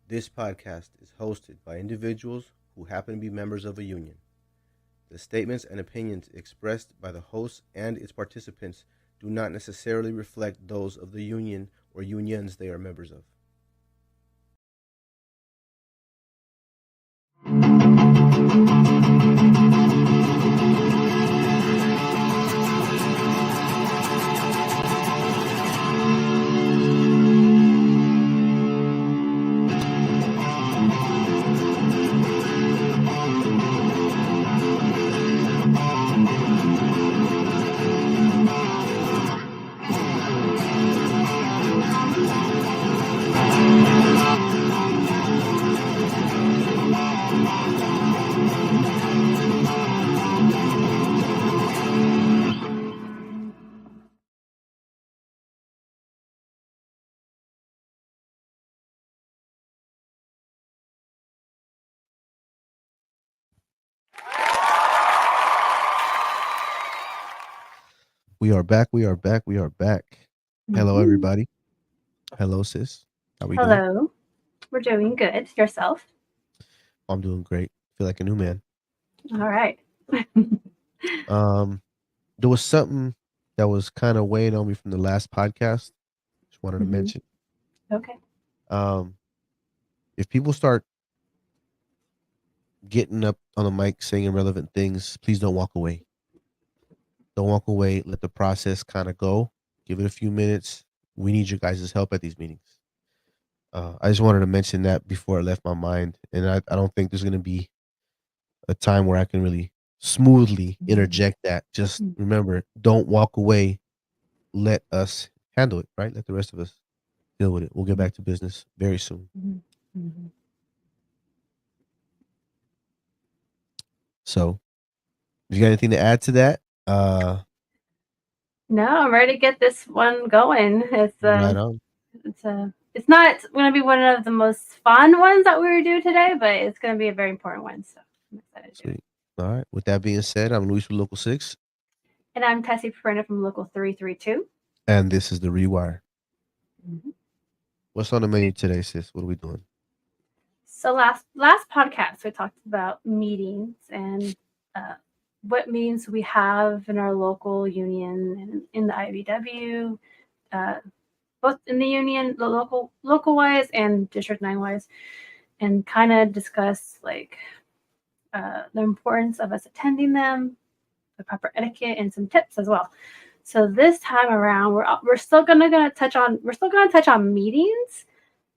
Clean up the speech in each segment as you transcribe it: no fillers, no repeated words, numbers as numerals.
This podcast is hosted by individuals who happen to be members of a union. The statements and opinions expressed by the host and its participants do not necessarily reflect those of the union or unions they are members of. We are back. We are back. We are back. Hello, Mhm. everybody. Hello, sis. How we doing? Hello. We're doing good. Yourself? I'm doing great. Feel like a new man. All right. Um, there was something that was kind of weighing on me from the last podcast. Just wanted to Mhm. mention. Okay. Um, if people start getting up on the mic saying irrelevant things, please don't walk away. Don't walk away. Let the process kind of go. Give it a few minutes. We need your guys' help at these meetings. I just wanted to mention that before it left my mind. And I don't think there's going to be a time where I can really smoothly interject that. Just Mhm. remember, don't walk away. Let us handle it, right? Let the rest of us deal with it. We'll get back to business very soon. Mhm. Mhm. So, if you got anything to add to that? No, I'm ready to get this one going. Right on. It's not going to be one of the most fun ones that we were doing today, but it's going to be a very important one. So I'm excited to do it. Sweet. All right. With that being said, I'm Luis from Local 6, And I'm Tessie Perena from Local 332. and this is The Rewire. Mhm. What's on the menu today, sis? What are we doing? So last podcast we talked about meetings and uh, what meetings we have in our local union and in the IBW, uh, both in the union, the local wise and District 9 wise, and kind of discuss like the importance of us attending them, the proper etiquette, and some tips as well. So this time around, we're still gonna touch on meetings,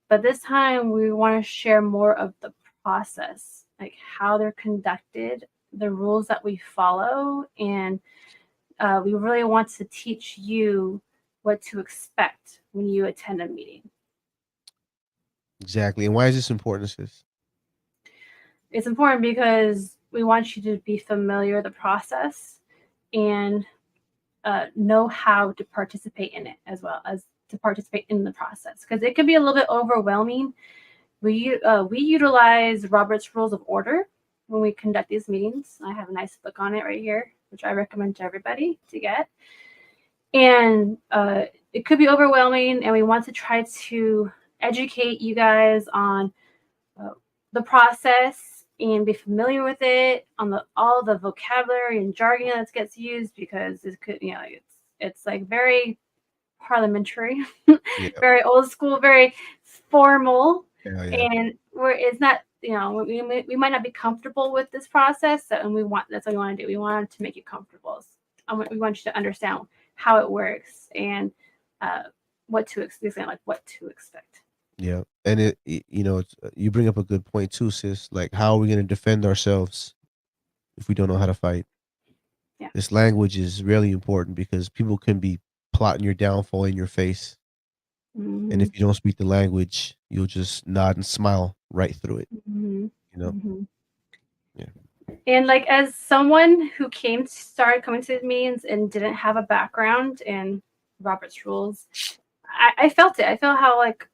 but this time we want to share more of the process, like how they're conducted, the rules that we follow, and we really want to teach you what to expect when you attend a meeting. Exactly. And why is this important, sis? It's important because we want you to be familiar with the process and know how to participate in it as well as to participate in the process because it can be a little bit overwhelming. We utilize Robert's Rules of Order when we conduct these meetings. I have a nice book on it right here, which I recommend to everybody to get. And it could be overwhelming, and we want to try to educate you guys on uh, the process and be familiar with it on the all the vocabulary and jargon that gets used because it could it's like very parliamentary, Yeah. very old school, very formal, Yeah, yeah. and where it's not we might not be comfortable with this process, so, and that's what we want to do. We want to make you comfortable. We want you to understand how it works and uh, what to expect, like what to expect. Yeah. And you bring up a good point too, sis. Like, how are we going to defend ourselves if we don't know how to fight? Yeah. This language is really important because people can be plotting your downfall in your face. And Mm-hmm. if you don't speak the language, you'll just nod and smile right through it, Mm-hmm. you know? Mm-hmm. Yeah. And like as someone who started coming to the meetings and didn't have a background in Robert's rules, I felt it. I felt how like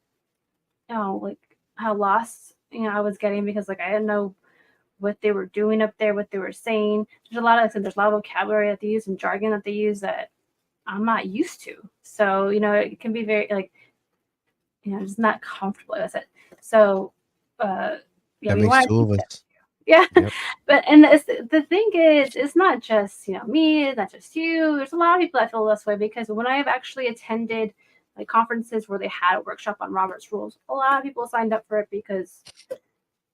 how lost I was getting because like I didn't know what they were doing up there, what they were saying. There's a lot of vocabulary that they use and jargon that they use that I'm not used to. So it can be very like just not comfortable with it. So Yeah, That we makes want to two teach of that. us. Yeah, Yep. but and the thing is, it's not just me, it's not just you. There's a lot of people that feel this way because when I've actually attended like conferences where they had a workshop on Robert's Rules, a lot of people signed up for it because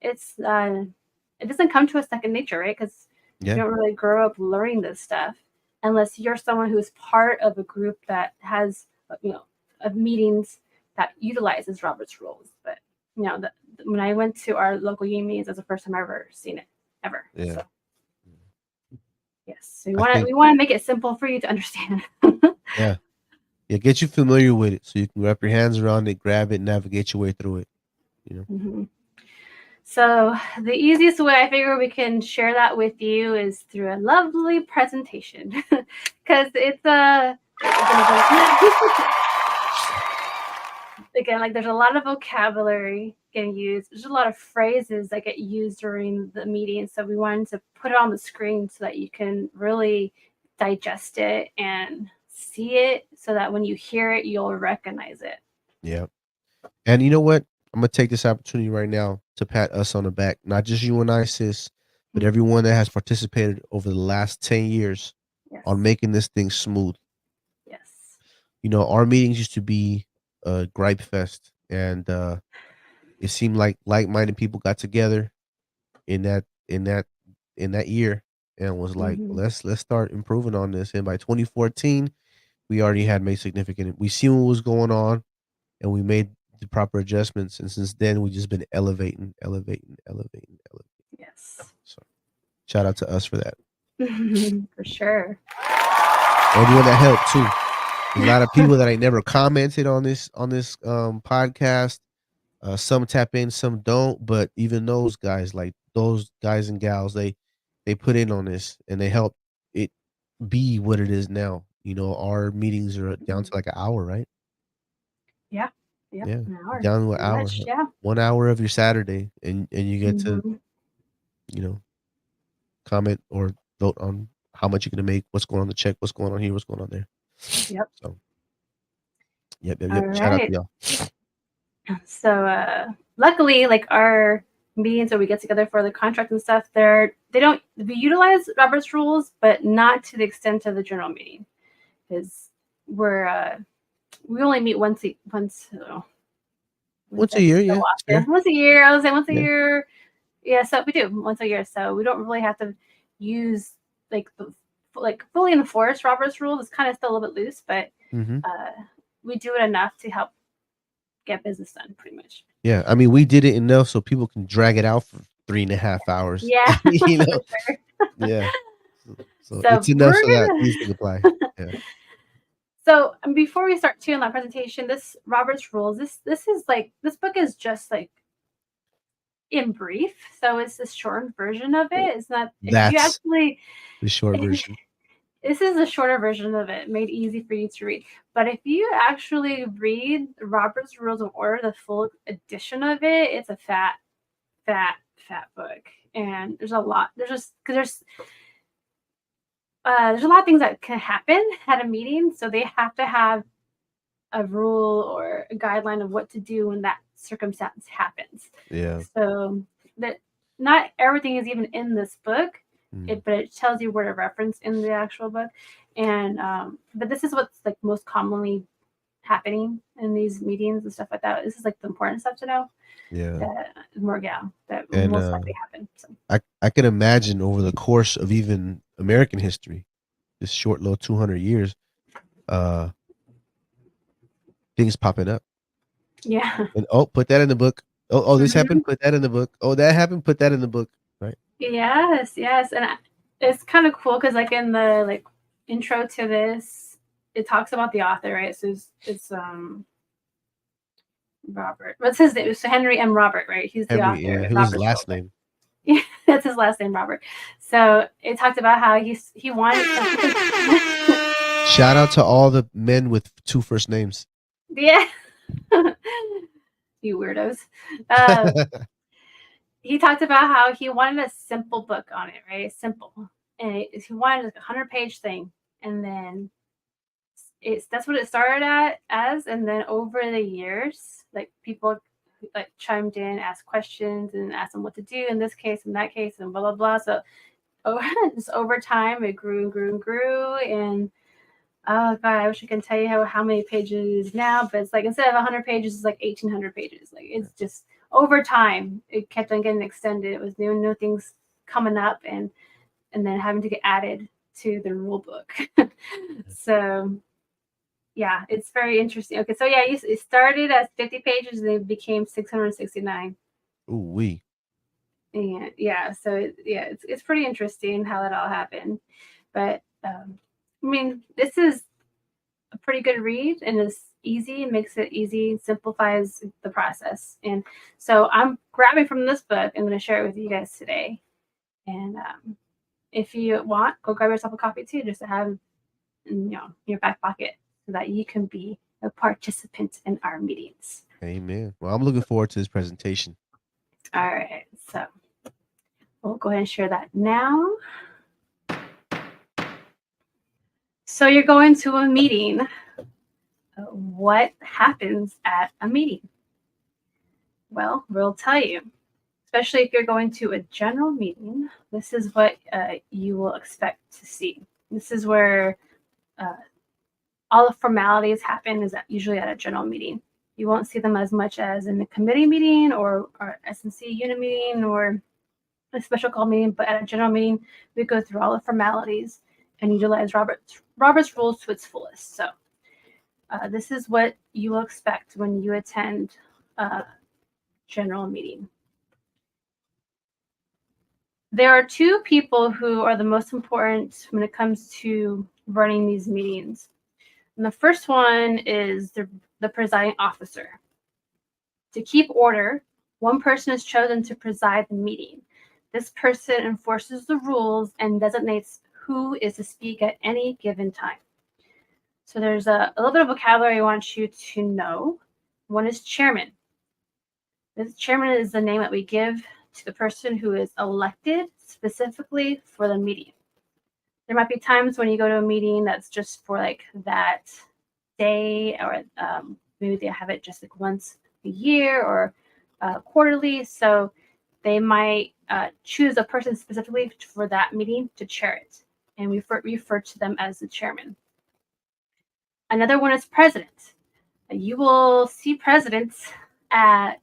it's it doesn't come to us second nature, right? Because you Yeah. don't really grow up learning this stuff unless you're someone who's part of a group that has of meetings that utilizes Robert's Rules. But when I went to our local union meetings, that's the first time I've ever seen it ever. Yeah. So yes, so I think we want to make it simple for you to understand. yeah. Yeah, get you familiar with it so you can wrap your hands around it, grab it, navigate your way through it. Mhm. So the easiest way I figure we can share that with you is through a lovely presentation because it's again, like there's a lot of vocabulary getting used. There's a lot of phrases that get used during the meeting. So we wanted to put it on the screen so that you can really digest it and see it so that when you hear it, you'll recognize it. Yeah. And you know what? I'm gonna take this opportunity right now to pat us on the back. Not just you and I, sis, but everyone that has participated over the last 10 years Yes. on making this thing smooth. Yes. Our meetings used to be a gripe fest, and it seemed like like-minded people got together in that year and was like, Mhm. let's start improving on this. And by 2014, we already had made significant. We see what was going on, and we made the proper adjustments. And since then, we've just been elevating. Yes. So shout out to us for that. For sure. Everyone that helped too. There's a lot of people that I never commented on this podcast. Some tap in, some don't. But even those guys, like those guys and gals, they put in on this and they help it be what it is now. Our meetings are down to like an hour, right? Yeah. Yep. Yeah, An hour. down to an Pretty hour. much. Yeah. 1 hour of your Saturday, and you get to Mhm. you know comment or vote on how much you're gonna make, what's going on the check, what's going on here, what's going on there. Yep. So, yep. All Shout out to right. y'all. So luckily, like our meetings where we get together for the contract and stuff, we utilize Robert's Rules, but not to the extent of the general meeting, because we only meet once Once a year, so yeah, often. fair. Once a year, I was saying once a Yeah. year. Yeah, so we do once a year. So we don't really have to use like fully enforce Robert's Rules. It's kind of still a little bit loose, but Mm-hmm. we do it enough to help get business done, pretty much. Yeah, I mean, we did it enough so people can drag it out for 3.5 hours. Yeah, you know, for sure. yeah. So So it's enough we're so that gonna. these can apply. Yeah. So before we start too on that presentation, this Robert's Rules, this book is just like in brief. So it's the shortened version of it. It's not if you That's actually the short version. this is the shorter version of it, made easy for you to read. But if you actually read Robert's Rules of Order, the full edition of it, it's a fat book. And there's a lot. There's just because there's a lot of things that can happen at a meeting, so they have to have a rule or a guideline of what to do when that circumstance happens. Yeah. So that not everything is even in this book, but it tells you where to reference in the actual book. And but this is what's like most commonly happening in these meetings and stuff like that. This is like the important stuff to know. Yeah. That And most likely happen. So. I can imagine over the course of even American history, this short little 200 years, things popping up. Yeah. And put that in the book. This happened. Put that in the book. Oh, that happened. Put that in the book. Right. Yes, and it's kind of cool because like in the intro to this, it talks about the author, right? So it's Robert. What's his name? It's Henry M. Robert, right? He's the Henry. author Yeah. of Who was his Robert's last Rules. name? Yeah, that's his last name, Robert. So it talked about how he wanted. Shout out to all the men with 2 first names. Yeah, you weirdos. He talked about how he wanted a simple book on it, right? Simple, and he wanted like 100-page thing, and then that's what it started as, and then over the years, like people like chimed in, asked questions, and asked them what to do in this case, in that case, and blah blah blah. So just over time, it grew and grew and grew, and oh god, I wish I can tell you how many pages now, but it's like instead of 100 pages, it's like 1,800 pages. Like it's just over time, it kept on getting extended. It was new things coming up, and then having to get added to the rule book. So yeah, it's very interesting. Okay, so yeah, it started as 50 pages and it became 669. Ooh wee. And yeah, so it's pretty interesting how that all happened. But I mean, this is a pretty good read and it's easy. It makes it easy, simplifies the process. And so I'm grabbing from this book. I'm going to share it with you guys today. And if you want, go grab yourself a copy too, just to have in your back pocket, so that you can be a participant in our meetings. Amen. Well, I'm looking forward to this presentation. All right, so we'll go ahead and share that now. So you're going to a meeting. What happens at a meeting? Well, we'll tell you. Especially if you're going to a general meeting, this is what you will expect to see. This is where all the formalities happen, is usually at a general meeting. You won't see them as much as in a committee meeting or SNC unit meeting or a special call meeting, but at a general meeting, we go through all the formalities and utilize Robert's rules to its fullest. So this is what you will expect when you attend a general meeting. There are two people who are the most important when it comes to running these meetings. And the first one is the presiding officer. To keep order, one person is chosen to preside the meeting. This person enforces the rules and designates who is to speak at any given time. So there's a little bit of vocabulary I want you to know. One is chairman. This chairman is the name that we give to the person who is elected specifically for the meeting. There might be times when you go to a meeting that's just for like that day, or maybe they have it just like once a year or quarterly. So they might choose a person specifically for that meeting to chair it, and we refer to them as the chairman. Another one is president. You will see presidents at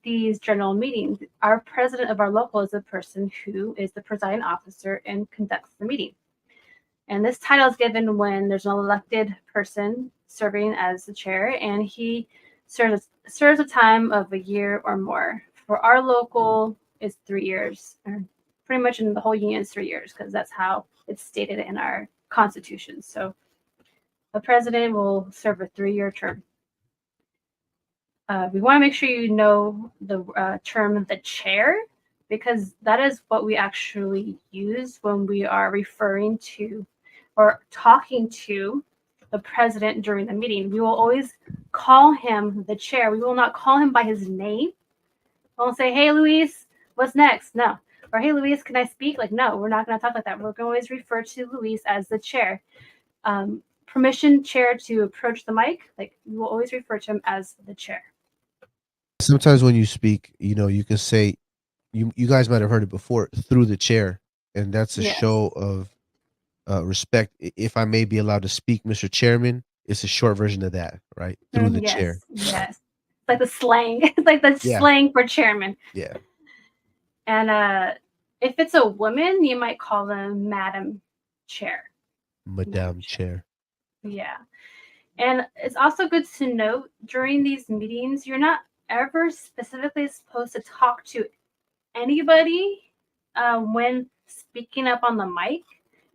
these general meetings. Our president of our local is the person who is the presiding officer and conducts the meeting. And this title is given when there's an elected person serving as the chair, and he serves a time of a year or more. For our local, it's 3 years. Or pretty much in the whole union is 3 years, because that's how it's stated in our constitution. So the president will serve a 3-year term. We want to make sure you know the term the chair, because that is what we actually use when we are referring to or talking to the president during the meeting. We will always call him the chair. We will not call him by his name. We won't say, "Hey, Luis, what's next?" No. Or, "Hey, Luis, can I speak?" Like, no, we're not going to talk like that. We're going to always refer to Luis as the chair. Permission chair to approach the mic. Like, we will always refer to him as the chair. Sometimes when you speak, you can say, you guys might have heard it before, through the chair, and that's a show of respect. If I may be allowed to speak, Mr. Chairman, it's a short version of that, right? Through the chair. Yes. Like the slang. It's like the slang for chairman. Yeah. And if it's a woman, you might call them Madam Chair. Madam Chair. Yeah. And it's also good to note, during these meetings, you're not ever specifically supposed to talk to anybody when speaking up on the mic.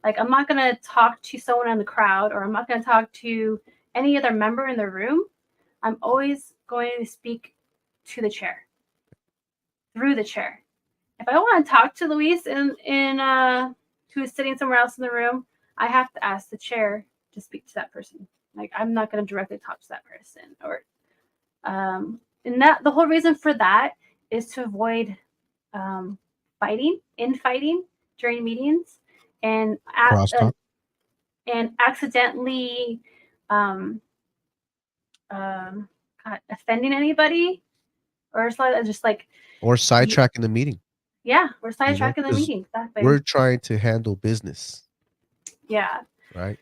Like, I'm not going to talk to someone in the crowd, or I'm not going to talk to any other member in the room. I'm always going to speak to the chair, through the chair. If I want to talk to Luis who is sitting somewhere else in the room, I have to ask the chair to speak to that person. Like, I'm not going to directly talk to that person. Or and that the whole reason for that is to avoid fighting during meetings, and accidentally offending anybody. or it's like just like or sidetracking the meeting, yeah, we're you know, sidetracking the because meeting. Exactly. we're trying to handle business, Yeah. right?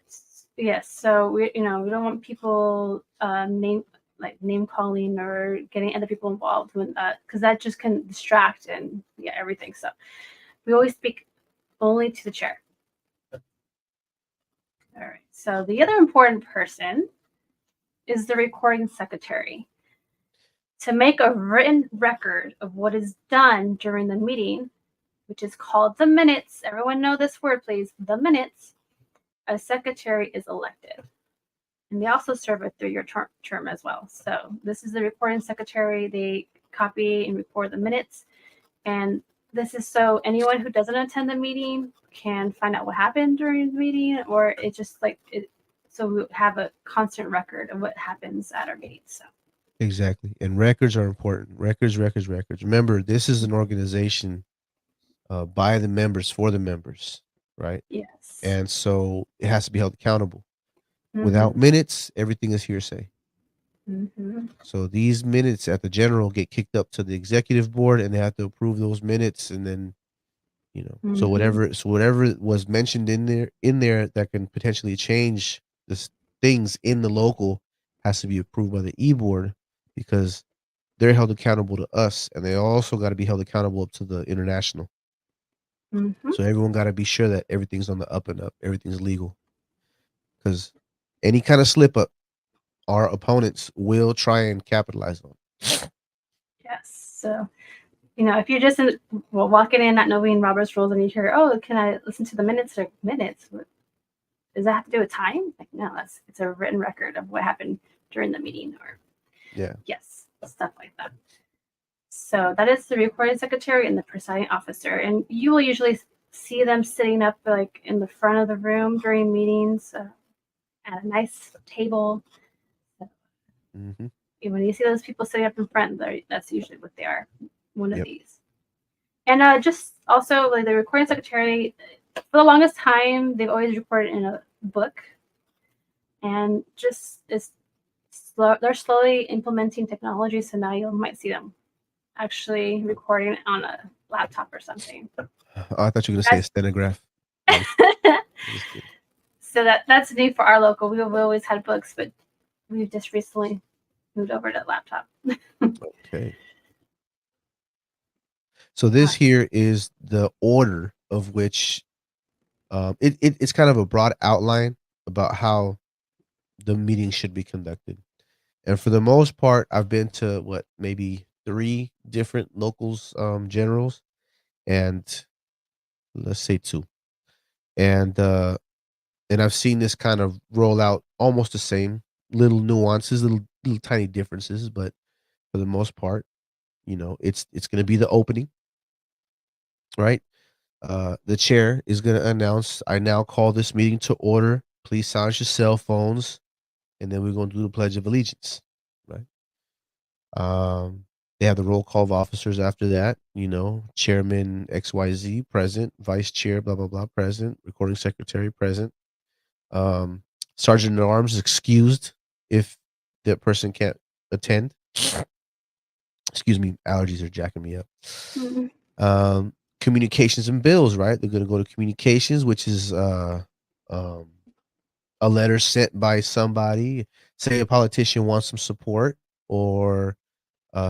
Yes. So we we don't want people name calling or getting other people involved with that, because that just can distract and everything. So we always speak only to the chair. All right. So the other important person is the recording secretary. To make a written record of what is done during the meeting, which is called the minutes. Everyone know this word, please. The minutes. A secretary is elected. And they also serve a 3-year term as well. So this is the recording secretary. They copy and record the minutes. And this is so anyone who doesn't attend the meeting can find out what happened during the meeting, or it's just like it. So we have a constant record of what happens at our meetings. So. Exactly. And records are important. Records, records, records. Remember, this is an organization by the members for the members, right? Yes. And so it has to be held accountable. Without Mm-hmm. minutes, everything is hearsay. Mm-hmm. So these minutes at the general get kicked up to the executive board, and they have to approve those minutes, and then so Mm-hmm. whatever was mentioned in there that can potentially change this things in the local has to be approved by the e-board, because they're held accountable to us, and they also got to be held accountable up to the international. Mm-hmm. So everyone got to be sure that everything's on the up and up, everything's legal, because any kind of slip up, our opponents will try and capitalize on. Yes. So if you're just walking in not knowing Robert's rules and you hear, oh, can I listen to the minutes? Or minutes? Does that have to do with time? Like, no, it's a written record of what happened during the meeting, or Yeah. yes, stuff like that. So that is the recording secretary and the presiding officer, and you will usually see them sitting up like in the front of the room during meetings at a nice table. Mm-hmm. When you see those people sitting up in front, that's usually what they are. One of Yep. these. And just also like the recording secretary, for the longest time, they've always recorded in a book, and just they're slowly implementing technology. So now you might see them actually recording on a laptop or something. Oh, I thought you were gonna say a stenograph. I'm just kidding. So that's new for our local. We've always had books, but we've just recently moved over to laptop. Okay. So this here is the order of which it's kind of a broad outline about how the meeting should be conducted. And for the most part, I've been to maybe 3 different locals generals, and let's say 2. And I've seen this kind of roll out almost the same, little nuances, little tiny differences, but for the most part, it's going to be the opening, right? The chair is going to announce, I now call this meeting to order. Please silence your cell phones. And then we're going to do the Pledge of Allegiance, right? They have the roll call of officers after that, Chairman XYZ present, Vice Chair, blah, blah, blah, present, Recording Secretary present. Sergeant at Arms is excused if that person can't attend. Excuse me, allergies are jacking me up. Mm-hmm. Communications and bills, right? They're going to go to communications, which is a letter sent by somebody. Say a politician wants some support, or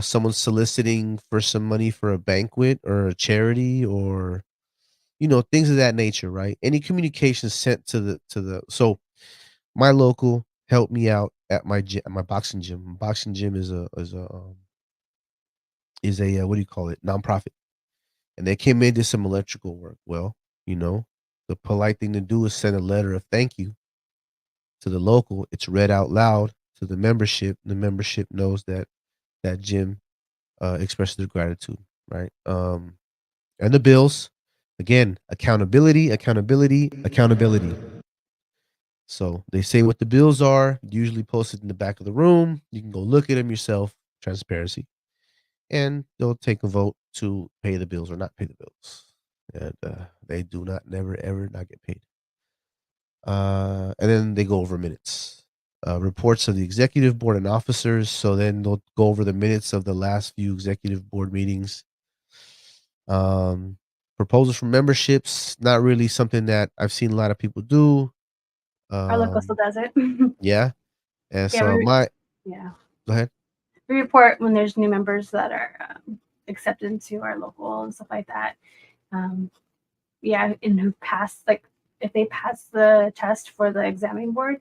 someone's soliciting for some money for a banquet or a charity, or things of that nature, right? Any communication sent to the so my local helped me out at my gym, at my boxing gym. Boxing gym is a what do you call it, nonprofit, and they came in, did some electrical work. Well, the polite thing to do is send a letter of thank you to the local. It's read out loud to the membership. The membership knows that that gym expresses their gratitude, right? And the bills, again, accountability, accountability, accountability. So they say what the bills are, usually posted in the back of the room. You can go look at them yourself, transparency, and they'll take a vote to pay the bills or not pay the bills. And they do not, never, ever not get paid. And then they go over minutes. reports of the executive board and officers. So then they'll go over the minutes of the last few executive board meetings. Proposals for memberships, not really something that I've seen a lot of people do. Our local still does it. Yeah. And Yeah, so yeah. go ahead. We report when there's new members that are accepted into our local and stuff like that. Yeah, and who passed, like if they pass the test for the examining board,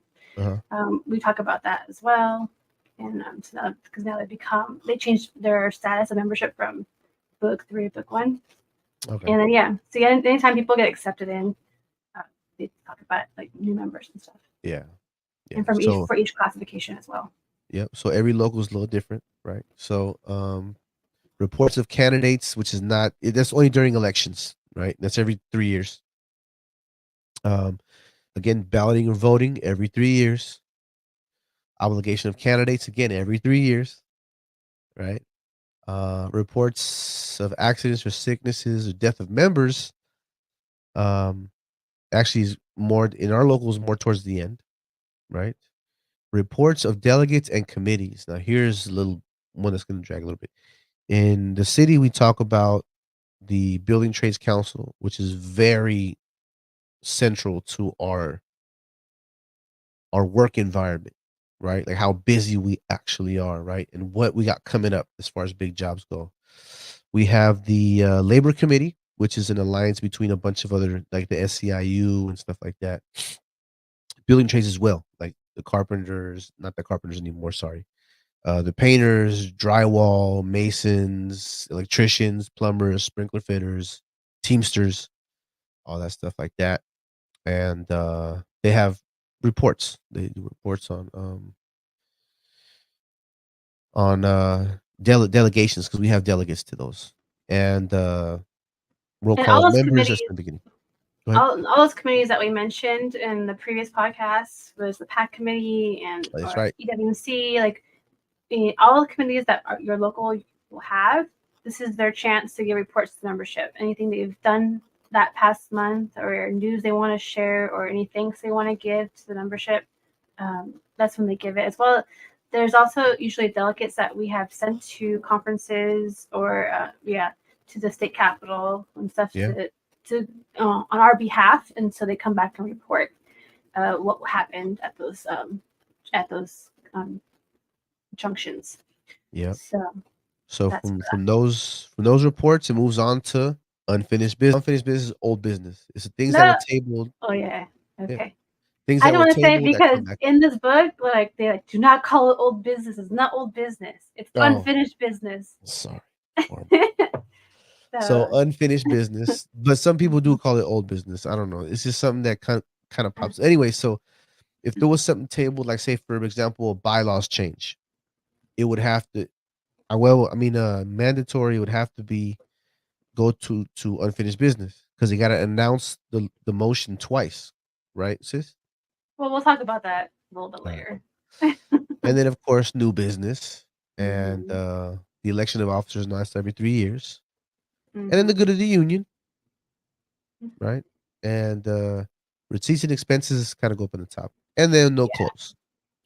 we talk about that as well. And so because now they changed their status of membership from book 3 to book 1. Okay. And then so anytime people get accepted in, they talk about like new members and stuff. Yeah. And for each classification as well. Yep. So every local is a little different, right? So reports of candidates, which is that's only during elections, right? That's every 3 years. Again, balloting or voting every 3 years. Obligation of candidates, again, every 3 years, right? Reports of accidents or sicknesses or death of members, actually is more in our locals, more towards the end, right? Reports of delegates and committees. Now, here's a little one that's going to drag a little bit. In the city, we talk about the Building Trades Council, which is very central to our work environment, right? Like how busy we actually are, right? And what we got coming up as far as big jobs go. We have the Labor Committee, which is an alliance between a bunch of other, like the SCIU and stuff like that. Building trades as well, like the carpenters, not the carpenters anymore, sorry. The painters, drywall, masons, electricians, plumbers, sprinkler fitters, teamsters, all that stuff like that. And they have reports. They do reports on delegations, because we have delegates to those. And roll and call members. That's the beginning. All those committees that we mentioned in the previous podcast was the PAC committee and that's right. EWC, like all the committees that your local will have. This is their chance to give reports to membership. Anything they've done that past month, or news they want to share, or any thanks they want to give to the membership, that's when they give it as well. There's also usually delegates that we have sent to conferences or to the state capitol and stuff to on our behalf, and so they come back and report what happened at those junctions. Yeah. So from those reports, it moves on to unfinished business. Unfinished business is old business. It's the things that were tabled. Oh yeah. Okay. Yeah. Things I don't want to say, because in this book, like they do not call it old business. It's not old business. It's unfinished business. Sorry. So unfinished business, but some people do call it old business. I don't know. It's just something that kind of pops. Anyway, so if there was something tabled, like say for example, a bylaws change, it would have to, mandatory would have to be go to unfinished business, because they got to announce the motion twice, right, sis? Well, we'll talk about that a little bit later. And then of course, new business and the election of officers lasts every 3 years. And then the good of the union, right? And receipts and expenses kind of go up on the top, and then no close.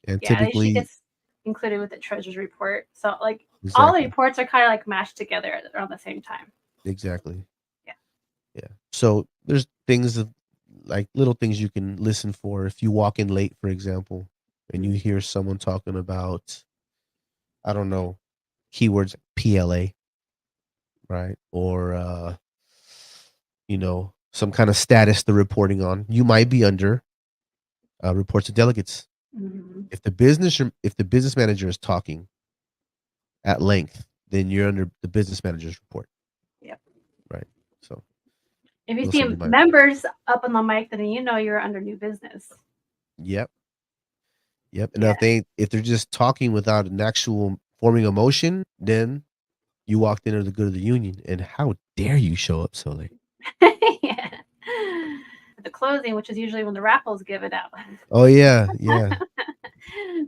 And typically gets included with the treasurer's report. So like all the reports are kind of like mashed together around the same time. Exactly. Yeah. So there's things like little things you can listen for if you walk in late, for example, and you hear someone talking about, I don't know, keywords PLA, right? Or some kind of status they're reporting on. You might be under reports of delegates. If the business manager is talking at length, then you're under the business manager's report. Yep. Right. So if you see members up on the mic, then you're under new business. Yep. And if they're just talking without an actual forming a motion, then you walked in under the good of the union. And how dare you show up so late? Yeah. The closing, which is usually when the raffles give it out. Oh yeah.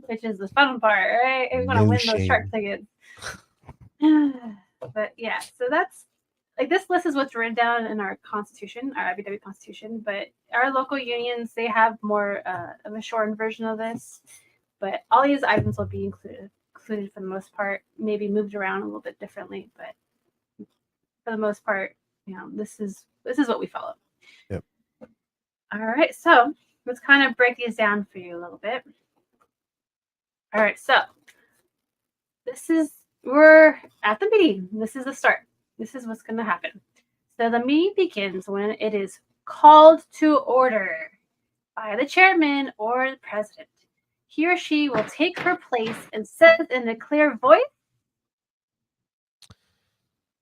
Which is the fun part, right? We want to win those shark tickets. But yeah, so that's like, this list is what's written down in our constitution, our IBW constitution. But our local unions, they have more of a shortened version of this. but all these items will be included for the most part, maybe moved around a little bit differently, but for the most part, this is what we follow. Yep. All right, so let's kind of break these down for you a little bit. All right, so we're at the meeting. This is the start. This is what's going to happen. So the meeting begins when it is called to order by the chairman or the president. He or she will take her place and says in a clear voice,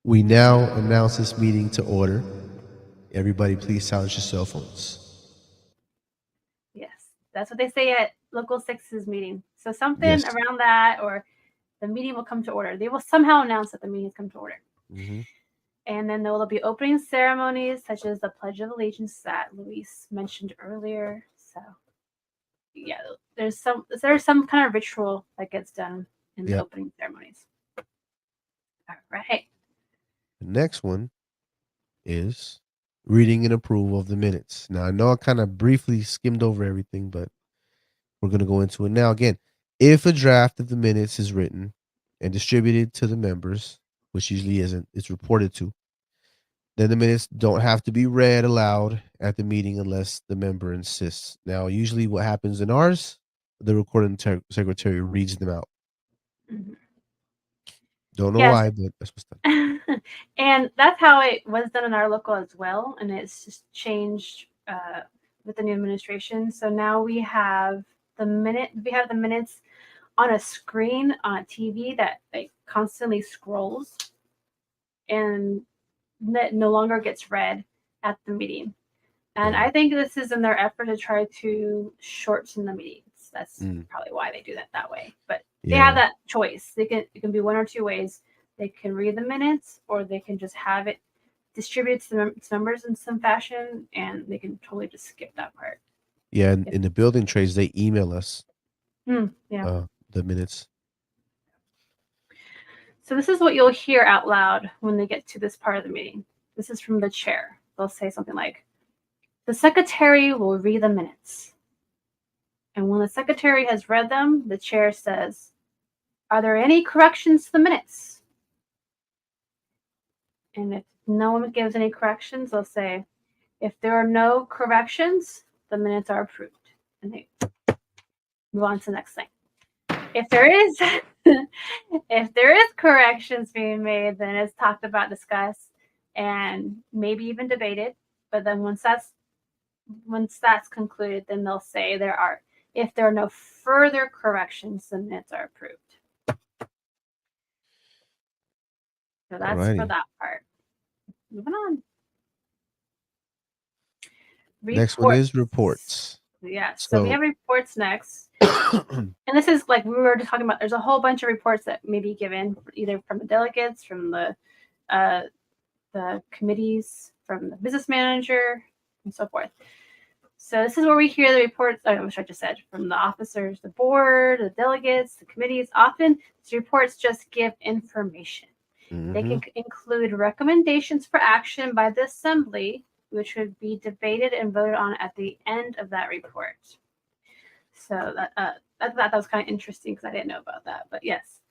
"We now announce this meeting to order. Everybody, please silence your cell phones." yes, that's what they say at Local 6's meeting. So something Yes. around that, or the meeting will come to order. They will somehow announce that the meeting has come to order. Mm-hmm. And then there will be opening ceremonies such as the Pledge of Allegiance that Luis mentioned earlier. So yeah, there's some kind of ritual that gets done in the opening ceremonies. All right. The next one is reading and approval of the minutes. Now, I know I kind of briefly skimmed over everything, but we're going to go into it now. Again, if a draft of the minutes is written and distributed to the members, which usually isn't, it's reported to, then the minutes don't have to be read aloud at the meeting unless the member insists. Now, usually what happens in ours, the recording secretary reads them out. Mm-hmm. Don't know why, but that's what's done. And that's how it was done in our local as well. And it's just changed with the new administration. So now we have the minutes on a screen on a TV that constantly scrolls and that no longer gets read at the meeting. And I think this is in their effort to try to shorten the meetings. That's probably why they do that way. But they have that choice. It can be one or two ways. They can read the minutes, or they can just have it distributed to the members in some fashion, and they can totally just skip that part. Yeah, in the building trades, they email us the minutes. So this is what you'll hear out loud when they get to this part of the meeting. This is from the chair. They'll say something like, "The secretary will read the minutes." And when the secretary has read them, the chair says, "Are there any corrections to the minutes?" And if no one gives any corrections, they'll say, "If there are no corrections, the minutes are approved." And they move on to the next thing. If there is corrections being made, then it's talked about, discussed, and maybe even debated. But then once that's concluded, then they'll say if there are no further corrections, the minutes are approved. So that's for that part. Moving on. Next one is reports. Yeah, so we have reports next. And this is like we were just talking about. There's a whole bunch of reports that may be given either from the delegates, from the committees, from the business manager, and so forth. So this is where we hear the reports, which I just said, from the officers, the board, the delegates, the committees. Often these reports just give information. Mm-hmm. They can include recommendations for action by the assembly, which would be debated and voted on at the end of that report. So that was kind of interesting because I didn't know about that. But yes,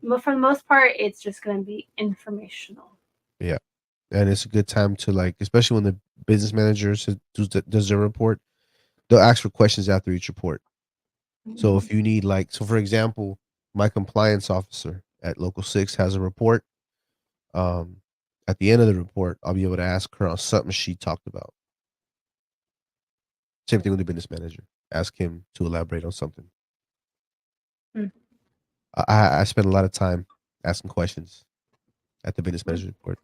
for the most part, it's just going to be informational. Yeah. And it's a good time to especially when the business manager does their report, they'll ask for questions after each report. Mm-hmm. So if you need so for example, my compliance officer at Local 6 has a report. At the end of the report, I'll be able to ask her on something she talked about. Same thing with the business manager. Ask him to elaborate on something. Mm. I spend a lot of time asking questions at the business manager report.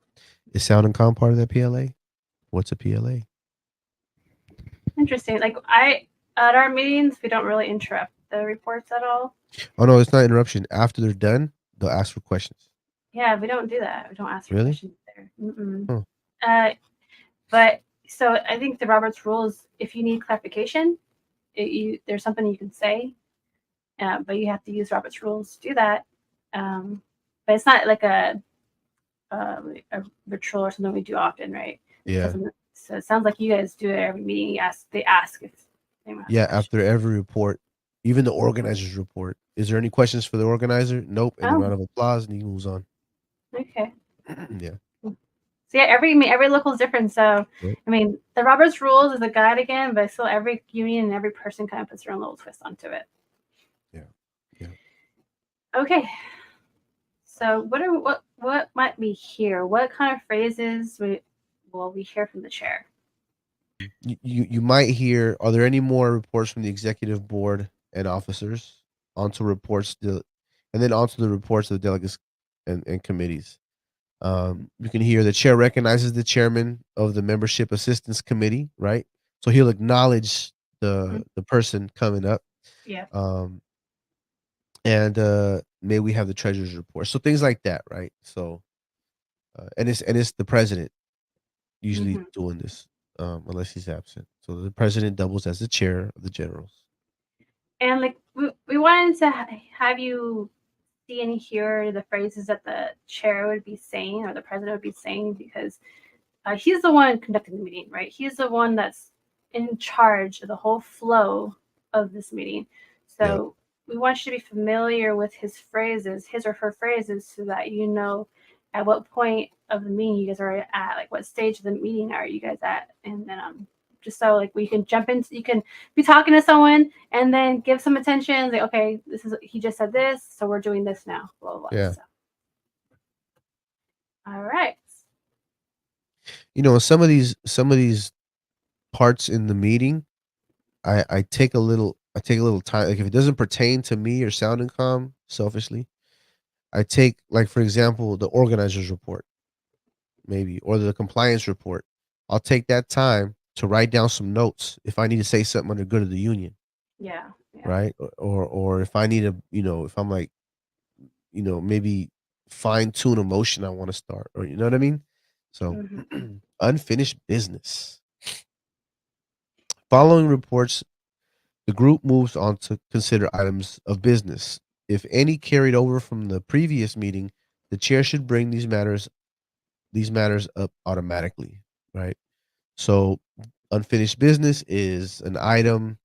Is Sound and Comm part of that PLA? What's a PLA? Interesting. At our meetings, we don't really interrupt the reports at all. Oh no, it's not interruption. After they're done, they'll ask for questions. Yeah, we don't do that. We don't ask for questions there. Oh. But so I think the Roberts rules, if you need clarification, there's something you can say, but you have to use Roberts rules to do that. But it's not like a ritual or something we do often, right? Yeah. So it sounds like you guys do it every meeting. They ask if they want. Yeah, after every report, Even the organizer's report. Is there any questions for the organizer? Nope. And the Oh, round of applause, and he moves on. okay. Yeah. So yeah, every local is different. So Yep. I mean, the Robert's Rules is a guide again, but still every union and every person kind of puts their own little twist onto it. Yeah. Yeah. Okay. So what might we hear? What kind of phrases will we hear from the chair? You might hear, are there any more reports from the executive board and officers onto reports and then onto the reports of the delegates and committees. You can hear the chair recognizes the chairman of the membership assistance committee, right? So he'll acknowledge the person coming up. Yeah. Um, and may we have the treasurer's report. So things like that, right? So and it's the president usually Mhm. doing this, unless he's absent. So the president doubles as the chair of the generals. And like we wanted to have you see and hear the phrases that the chair would be saying or the president would be saying because he's the one conducting the meeting, right? He's the one that's in charge of the whole flow of this meeting. Yep. So we want you to be familiar with his phrases, his or her phrases, so that you know at what point of the meeting you guys are at, like what stage of the meeting are you guys at, and then just so like we can jump into, you can be talking to someone and then give some attention, like okay, this is he just said this, so we're doing this now. Blah blah. Blah. Yeah. So. All right. Some of these parts in the meeting, I take a little time. Like if it doesn't pertain to me or sounding calm, selfishly, I take, like, for example, the organizer's report, maybe, or the compliance report. I'll take that time to write down some notes if I need to say something under good of the union, Yeah. Yeah. right? Or if I need to, if I'm like, maybe fine tune a motion I want to start, or you know what I mean? So Mm-hmm. unfinished business. Following reports, the group moves on to consider items of business. If any carried over from the previous meeting, the chair should bring these matters up automatically, right? So unfinished business is an item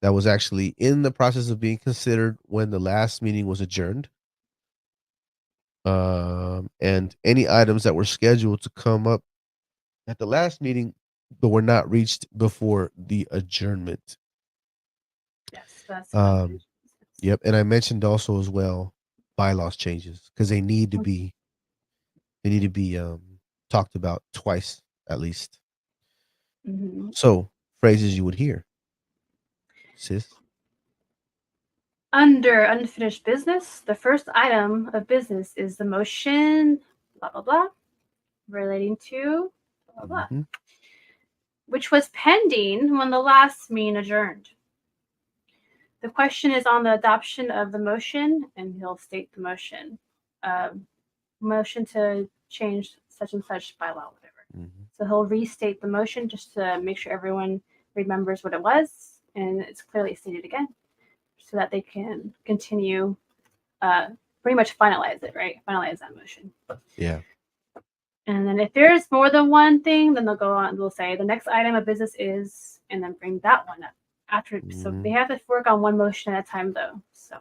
that was actually in the process of being considered when the last meeting was adjourned. And any items that were scheduled to come up at the last meeting but were not reached before the adjournment. Yes, that's Um, yep, and I mentioned also as well bylaws changes because they need to be talked about twice at least. Mm-hmm. So phrases you would hear, sis. Under unfinished business, the first item of business is the motion, blah, blah, blah, relating to blah, blah, blah, Hmm. which was pending when the last meeting adjourned. The question is on the adoption of the motion, and he'll state the motion. Motion to change such and such bylaw, whatever. Hmm. So he'll restate the motion just to make sure everyone remembers what it was and it's clearly stated again so that they can continue pretty much finalize it, right? Finalize that motion. Yeah. And then if there's more than one thing, then they'll go on, they'll say the next item of business is, and then bring that one up after. So they have to work on one motion at a time though. So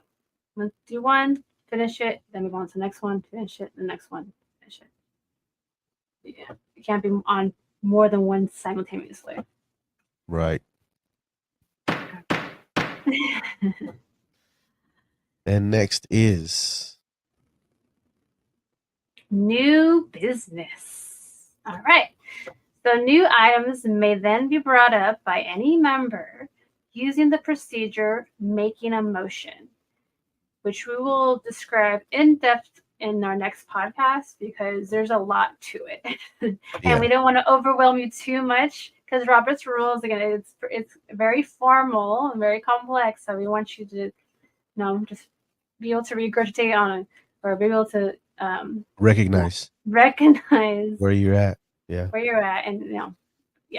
let's do one, finish it, then move on to the next one, finish it, the next one, finish it. Yeah, you can't be on more than one simultaneously. Right. And next is New business. All right. So new items may then be brought up by any member using the procedure making a motion, which we will describe in depth in our next podcast because there's a lot to it. And we don't want to overwhelm you too much because Robert's rules, again, it's very formal and very complex. So we want you to just be able to regurgitate on it or be able to recognize recognize where you're at. Yeah. where you're at, and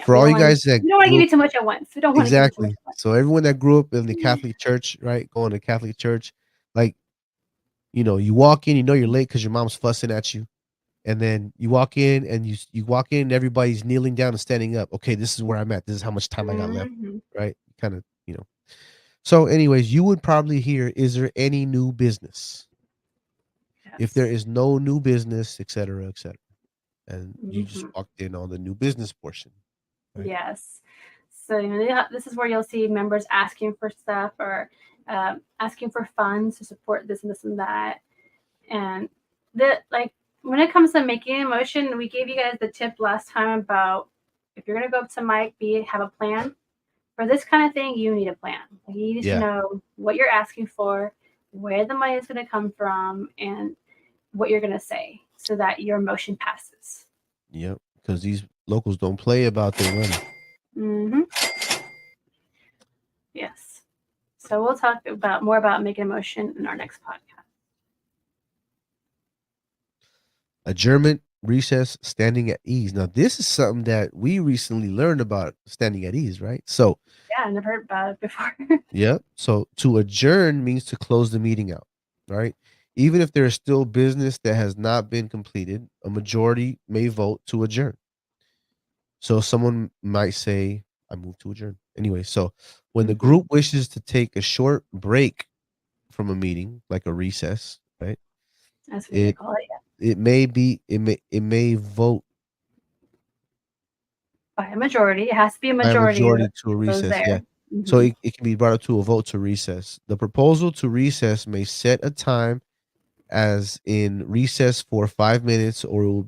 For we all don't you want guys that we don't want to give grew you too much at once. We don't want to give you too much exactly. at once. So everyone that grew up in the Catholic Church, right? Going to Catholic Church, like, you walk in, you're late because your mom's fussing at you. And then you walk in and you walk in and everybody's kneeling down and standing up. Okay, this is where I'm at. This is how much time I got left. Mhm. Right? Kind of, So, anyways, you would probably hear, "Is there any new business?" If there Yes. is no new business, et cetera, et cetera, and you just Hmm. walked in on the new business portion, right? Yes. So this is where you'll see members asking for stuff or asking for funds to support this and this and that. And like when it comes to making a motion, we gave you guys the tip last time about if you're gonna go up to Mike, have a plan. For this kind of thing, you need a plan. Like, you need to Yeah. know what you're asking for, where the money is gonna come from, and what you're gonna say so that your motion passes. Yep. Because these locals don't play about their money. Hmm. Yes. So we'll talk about more about making a motion in our next podcast. Adjournment, recess, standing at ease. Now, this is something that we recently learned about standing at ease, right? So, Yeah, I never heard about it before. yep. So, to adjourn means to close the meeting out, right? Even if there is still business that has not been completed, a majority may vote to adjourn. So, someone might say, "I move to adjourn." Anyway, so when the Hmm. group wishes to take a short break from a meeting, like a recess, right? That's what they It call it. Yeah. it may vote By a majority. It has to be a by a majority majority to a that goes recess, yeah. there. So Hmm. it can be brought up to a vote to recess. The proposal to recess may set a time as in recess for 5 minutes, or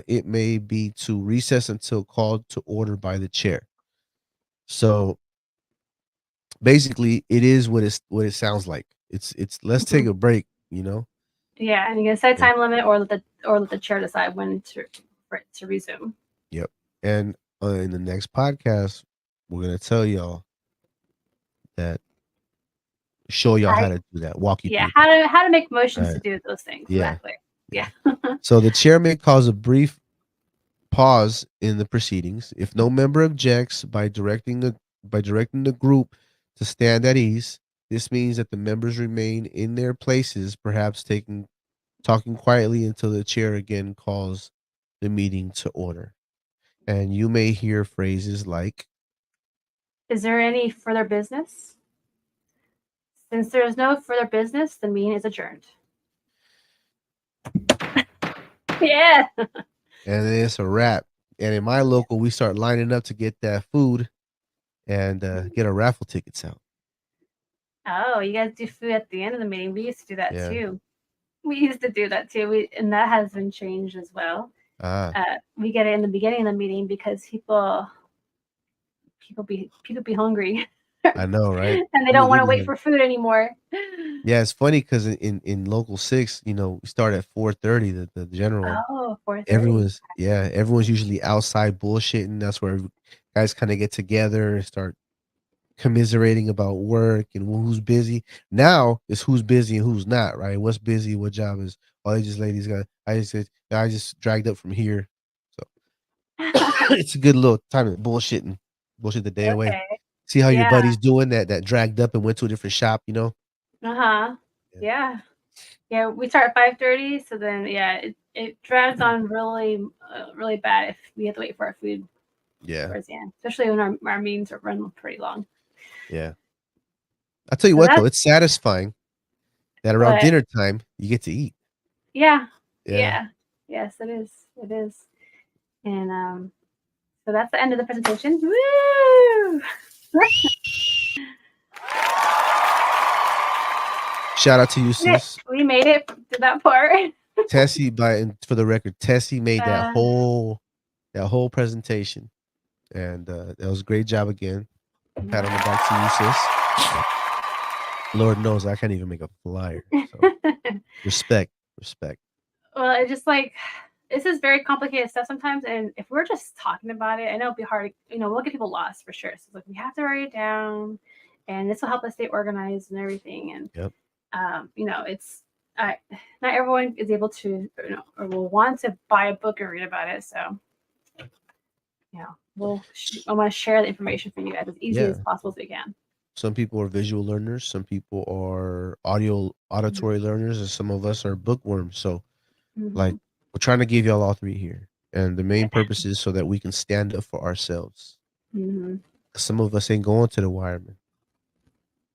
it may be to recess until called to order by the chair. So basically it is what it sounds like. It's let's take Hmm. a break, you know? Yeah, and you can set a Yeah. time limit or let the chair decide when for it to resume. Yep. And in the next podcast, we're gonna tell y'all that show y'all How, how to do that, walk you yeah, through that. how to make All motions to right. do those things Yeah. exactly. Yeah. Yeah. So the chair may cause a brief pause in the proceedings. If no member objects by directing the group to stand at ease, this means that the members remain in their places, perhaps talking quietly until the chair again calls the meeting to order. And you may hear phrases like, Is there any further business? Since there is no further business, the meeting is adjourned. Yeah. and then it's a wrap. And in my local, we start lining up to get that food and get our raffle tickets out. Oh, you guys do food at the end of the meeting. We used to do that Yeah. too. We used to do that too. And that has been changed as well. Ah, We get it in the beginning of the meeting because people be hungry I know, right? and they People don't do want to be wait hungry. for food anymore. Yeah, it's funny because in local 6, we start at 4:30, the general. Oh, 4:30. Everyone's usually outside bullshitting. That's where guys kind of get together and start commiserating about work and who's busy. Now it's who's busy and who's not, right? What's busy, what job is, oh, they just ladies got, I just dragged up from here. So it's a good little time to bullshit the day away. Okay. See how your Yeah. buddy's doing that dragged up and went to a different shop. Uh-huh. Yeah. Yeah. Yeah, we start at 5:30, so then yeah, it drags on really bad if we have to wait for our food Yeah. towards the end, especially when our meetings are run pretty long. Yeah. I'll tell you So what though, that's it's satisfying that around what. dinner time you get to eat. Yeah. Yeah. Yeah. Yes, it is. It is. And so that's the end of the presentation. Woo! Shout out to you, sis. We made it to that part. Tessie, and for the record, Tessie made that Uh, whole presentation, and that was a great job again. Pat on the back to you, sis. Lord knows I can't even make a flyer. So respect. well, it's just like this is very complicated stuff sometimes, and if we're just talking about it, I know it'd be hard. We'll get people lost for sure. So it's like we have to write it down, and this will help us stay organized and everything. And Yep. it's not everyone is able to, or will want to buy a book and read about it. So, I want to share the information for you guys as easy as Yeah. possible as we can. Some people are visual learners. Some people are auditory learners, and some of us are bookworms. So, like, Mm-hmm. we're trying to give y'all all three here, and the main purpose is so that we can stand up for ourselves. Mm-hmm. Some of us ain't going to the wireman.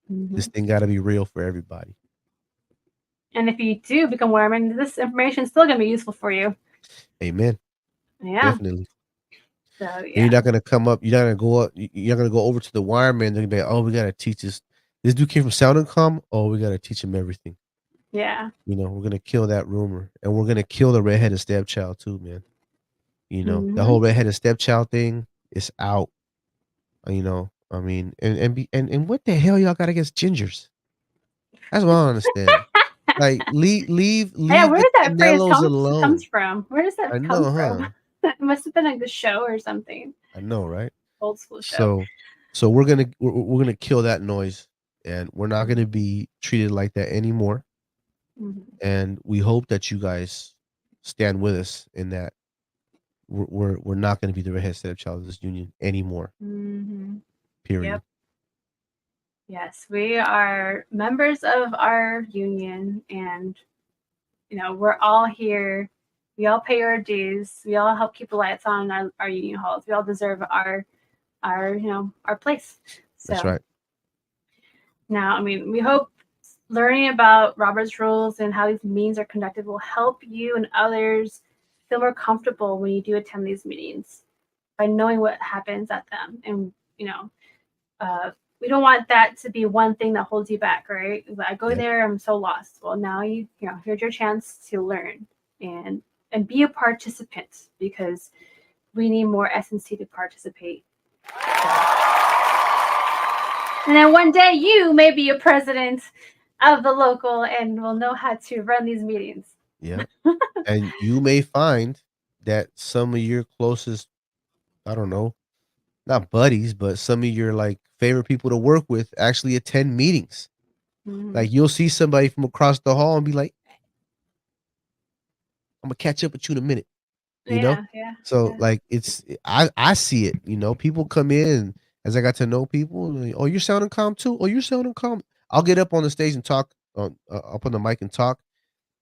This thing got to be real for everybody. And if you do become wireman, this information is still going to be useful for you. Amen. Yeah. Definitely. So And yeah. you're not gonna come up. You're not gonna go up. You're not gonna go over to the wireman. They're gonna be like, "Oh, we gotta teach this. This dude came from Sound and Com. Oh, we gotta teach him everything." Yeah. You know, we're gonna kill that rumor, and we're gonna kill the redheaded stepchild too, man. You know, the whole redheaded stepchild thing is out. You know, I mean, and what the hell y'all got against gingers? That's what I don't understand. Like, leave Yeah, where the does that phrase Canelos comes alone. from? Where does that I come know, from? huh? It must have been like the show or something. I know, right? Old school show. So we're gonna kill that noise, and we're not gonna be treated like that anymore. And we hope that you guys stand with us in that. We're not gonna be the redhead stepchild of this union anymore. Period. Yep. Yes, we are members of our union, and you know we're all here. We all pay our dues. We all help keep the lights on in our union halls. We all deserve our our place. So, That's right. now, I mean, we hope learning about Robert's rules and how these meetings are conducted will help you and others feel more comfortable when you do attend these meetings by knowing what happens at them. And, you know, we don't want that to be one thing that holds you back, right? I go there, I'm so lost. Well, now you know, here's your chance to learn and be a participant, because we need more SNC to participate. And then one day you may be a president of the local and will know how to run these meetings. Yeah. And you may find that some of your closest, I don't know, not buddies, but some of your like favorite people to work with actually attend meetings. Like, you'll see somebody from across the hall and be like, "I'm gonna catch up with you in a minute." You know? So like I see it, you know, people come in, and as I got to know people, like, "Oh, you're sounding calm too? Oh, you're sounding calm." I'll get up on the stage and talk up on the mic and talk,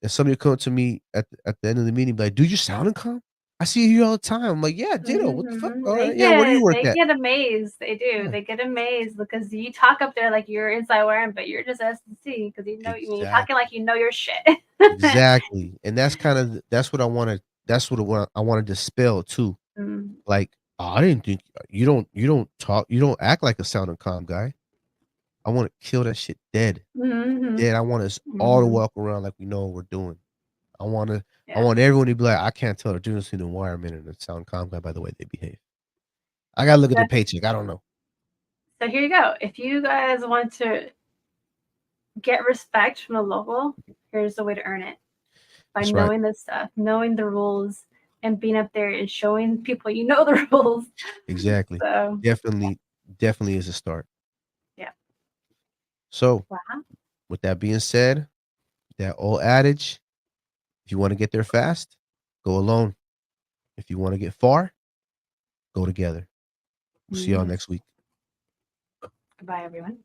and somebody come up to me at the end of the meeting, be like, "Dude, you're sounding calm? I see you here all the time." I'm like, "Yeah, ditto. What the fuck? All right. Yeah, where do you work They at?" get amazed. They do. Yeah. They get amazed because you talk up there like you're inside wearing, but you're just SNC, because you know you're talking like you know your shit. Exactly. And that's what I wanna I wanna dispel too. Like, "Oh, I didn't think you don't talk, you don't act like a sounding calm guy." I wanna kill that shit dead. Dead. I want us all to walk around like we know what we're doing. I want everyone to be like, "I can't tell the difference between a wireman and a sound calm guy by the way they behave. I gotta look at the paycheck. I don't know." So here you go. If you guys want to get respect from the local, here's the way to earn it. By That's right. knowing this stuff, knowing the rules, and being up there and showing people you know the rules. Exactly. So Definitely is a start. yeah. So, Wow. with that being said, that old adage, if you wanna get there fast, go alone. If you wanna get far, go together. We'll see y'all next week. Goodbye, everyone.